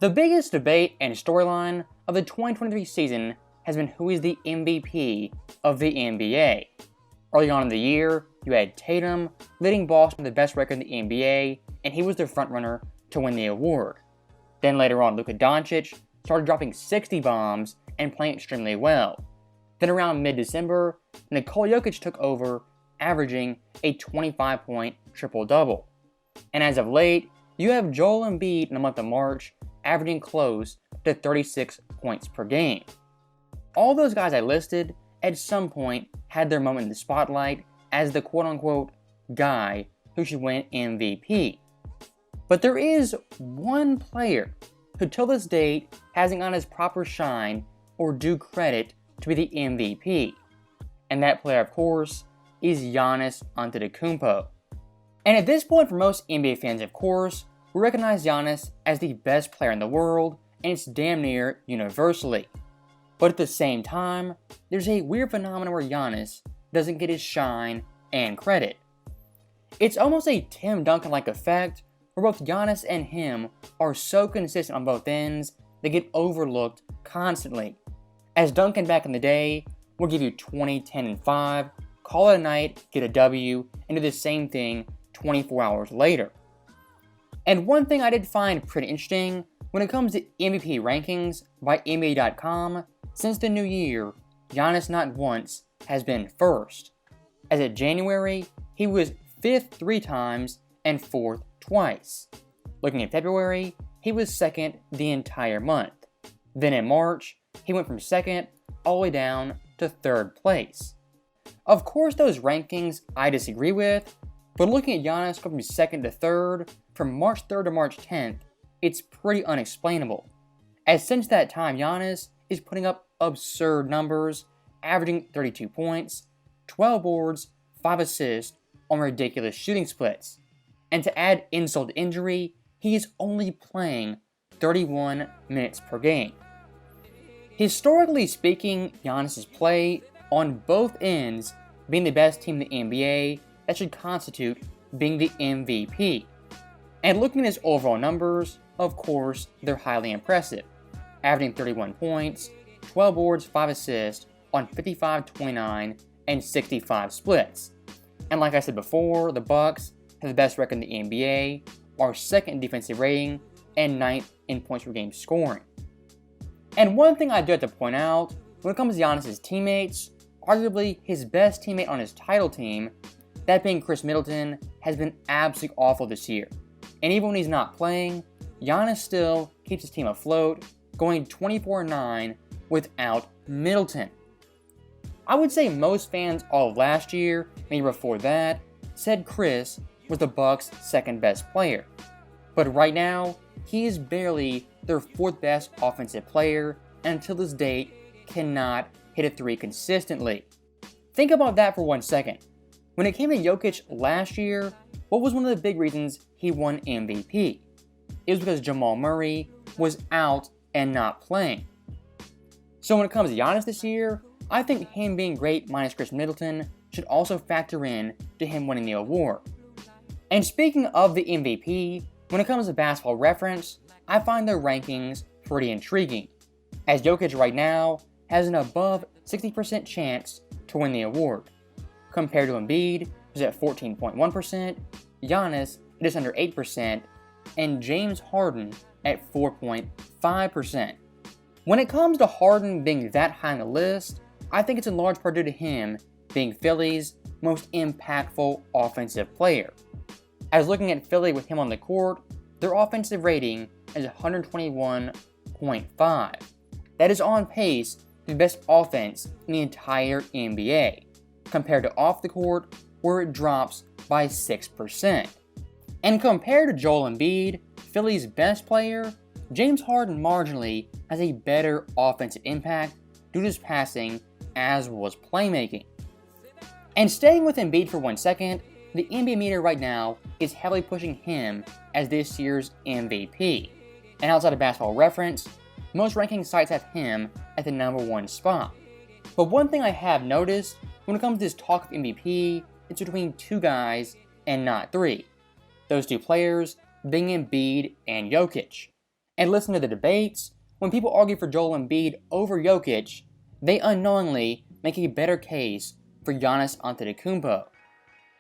The biggest debate and storyline of the 2023 season has been who is the MVP of the NBA. Early on in the year, you had Tatum leading Boston with the best record in the NBA, and he was the frontrunner to win the award. Then later on, Luka Doncic started dropping 60 bombs and playing extremely well. Then around mid-December, Nikola Jokic took over, averaging a 25-point triple-double. And as of late, you have Joel Embiid in the month of March averaging close to 36 points per game. All those guys I listed at some point had their moment in the spotlight as the quote-unquote guy who should win MVP. But there is one player who till this date hasn't gotten his proper shine or due credit to be the MVP. And that player, of course, is Giannis Antetokounmpo. And at this point, for most NBA fans, of course, we recognize Giannis as the best player in the world, and it's damn near universally. But at the same time, there's a weird phenomenon where Giannis doesn't get his shine and credit. It's almost a Tim Duncan-like effect, where both Giannis and him are so consistent on both ends, they get overlooked constantly. As Duncan back in the day would give you 20, 10, and 5, call it a night, get a W, and do the same thing 24 hours later. And one thing I did find pretty interesting when it comes to MVP rankings by NBA.com, since the new year, Giannis not once has been first. As of January, he was 5th 3 times and 4th twice. Looking at February, he was 2nd the entire month. Then in March, he went from 2nd all the way down to 3rd place. Of course, those rankings I disagree with, but looking at Giannis going from 2nd to 3rd, from March 3rd to March 10th, it's pretty unexplainable. As since that time, Giannis is putting up absurd numbers, averaging 32 points, 12 boards, 5 assists on ridiculous shooting splits. And to add insult to injury, he is only playing 31 minutes per game. Historically speaking, Giannis' play on both ends being the best team in the NBA, that should constitute being the MVP. And looking at his overall numbers, of course, they're highly impressive, averaging 31 points, 12 boards, 5 assists on 55, 29, and 65 splits. And like I said before, the Bucks have the best record in the NBA, are 2nd in defensive rating, and 9th in points per game scoring. And one thing I do have to point out, when it comes to Giannis' teammates, arguably his best teammate on his title team, that being Chris Middleton, has been absolutely awful this year. And even when he's not playing, Giannis still keeps his team afloat, going 24-9 without Middleton. I would say most fans all of last year, maybe before that, said Chris was the Bucks' 2nd best player. But right now, he is barely their 4th best offensive player, and until this date, cannot hit a 3 consistently. Think about that for 1 second. When it came to Jokic last year, what was one of the big reasons he won MVP? It was because Jamal Murray was out and not playing. So when it comes to Giannis this year, I think him being great minus Chris Middleton should also factor in to him winning the award. And speaking of the MVP, when it comes to Basketball Reference, I find their rankings pretty intriguing, as Jokic right now has an above 60% chance to win the award, compared to Embiid, who's at 14.1%, Giannis at just under 8%, and James Harden at 4.5%. When it comes to Harden being that high on the list, I think it's in large part due to him being Philly's most impactful offensive player. As looking at Philly with him on the court, their offensive rating is 121.5. That is on pace to be the best offense in the entire NBA, compared to off the court, where it drops by 6%. And compared to Joel Embiid, Philly's best player, James Harden marginally has a better offensive impact due to his passing as well as playmaking. And staying with Embiid for 1 second, the NBA meter right now is heavily pushing him as this year's MVP. And outside of Basketball Reference, most ranking sites have him at the number 1 spot. But one thing I have noticed when it comes to this talk of MVP, it's between 2 guys and not 3. Those 2 players being Embiid and Jokic. And listen to the debates. When people argue for Joel Embiid over Jokic, they unknowingly make a better case for Giannis Antetokounmpo.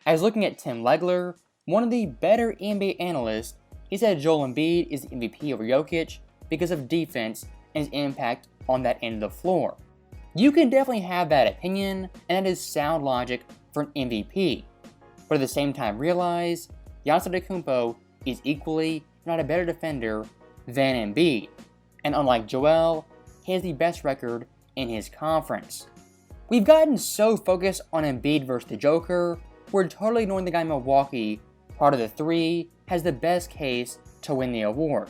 As looking at Tim Legler, one of the better NBA analysts, he said Joel Embiid is the MVP over Jokic because of defense and his impact on that end of the floor. You can definitely have that opinion, and that is sound logic for an MVP. But at the same time realize, Giannis Antetokounmpo is equally, if not a better defender than Embiid. And unlike Joel, he has the best record in his conference. We've gotten so focused on Embiid versus the Joker, we're totally ignoring the guy in Milwaukee, part of the three, has the best case to win the award.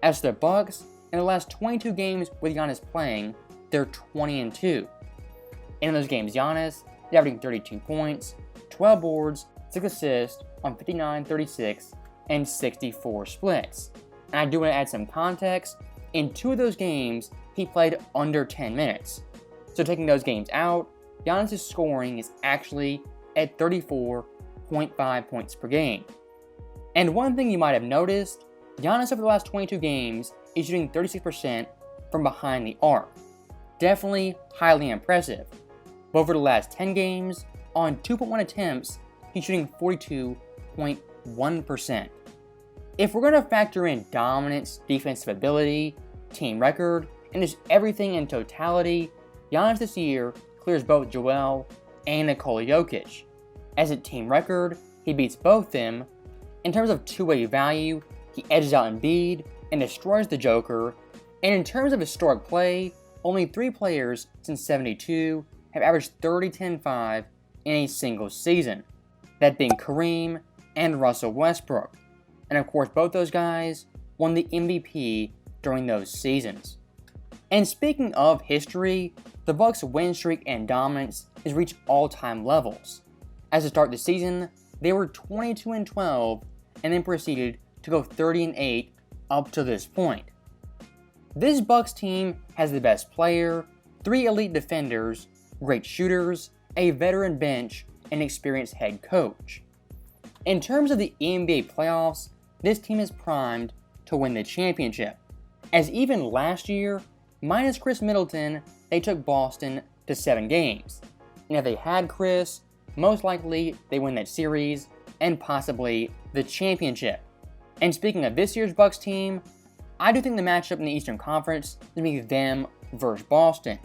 As for the Bucks, in the last 22 games with Giannis playing, they're 20-2. In those games, Giannis is averaging 32 points, 12 boards, 6 assists on 59, 36, and 64 splits. And I do want to add some context. In 2 of those games, he played under 10 minutes. So taking those games out, Giannis' scoring is actually at 34.5 points per game. And one thing you might have noticed, Giannis over the last 22 games is shooting 36% from behind the arc. Definitely highly impressive. But over the last 10 games, on 2.1 attempts, he's shooting 42.1%. If we're going to factor in dominance, defensive ability, team record, and just everything in totality, Giannis this year clears both Joel and Nikola Jokic. As a team record, he beats both them. In terms of two-way value, he edges out Embiid and destroys the Joker. And in terms of historic play, only 3 players since '72 have averaged 30-10-5 in a single season, that being Kareem and Russell Westbrook. And of course, both those guys won the MVP during those seasons. And speaking of history, the Bucks' win streak and dominance has reached all-time levels. As to start the season, they were 22-12 and then proceeded to go 30-8 up to this point. This Bucks team has the best player, 3 elite defenders, great shooters, a veteran bench, and experienced head coach. In terms of the NBA playoffs, this team is primed to win the championship, as even last year, minus Chris Middleton, they took Boston to 7 games. And if they had Chris, most likely they win that series and possibly the championship. And speaking of this year's Bucks team, I do think the matchup in the Eastern Conference is going to be them versus Boston,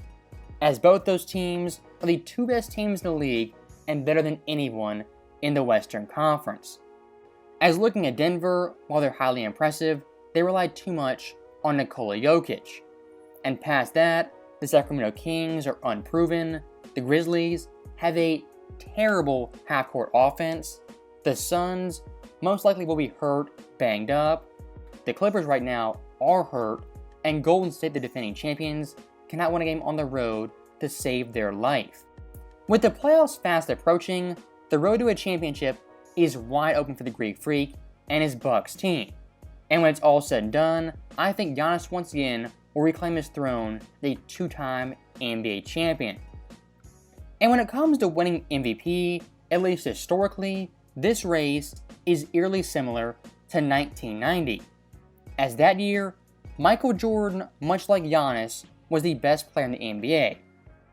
as both those teams are the 2 best teams in the league and better than anyone in the Western Conference. As looking at Denver, while they're highly impressive, they rely too much on Nikola Jokic. And past that, the Sacramento Kings are unproven, the Grizzlies have a terrible half-court offense, the Suns most likely will be hurt, banged up, the Clippers right now are hurt, and Golden State, the defending champions, cannot win a game on the road to save their life. With the playoffs fast approaching, the road to a championship is wide open for the Greek Freak and his Bucks team. And when it's all said and done, I think Giannis once again will reclaim his throne as a 2-time NBA champion. And when it comes to winning MVP, at least historically, this race is eerily similar to 1990. As that year, Michael Jordan, much like Giannis, was the best player in the NBA.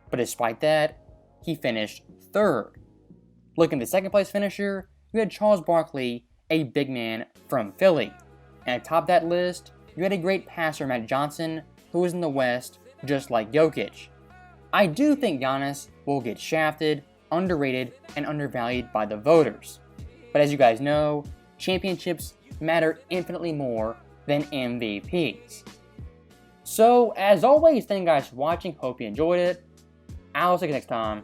But despite that, he finished 3rd. Looking at the 2nd place finisher, you had Charles Barkley, a big man from Philly. And atop that list, you had a great passer, Matt Johnson, who was in the West, just like Jokic. I do think Giannis will get shafted, underrated, and undervalued by the voters. But as you guys know, championships matter infinitely more than MVPs. So, as always, thank you guys for watching. Hope you enjoyed it. I'll see you next time.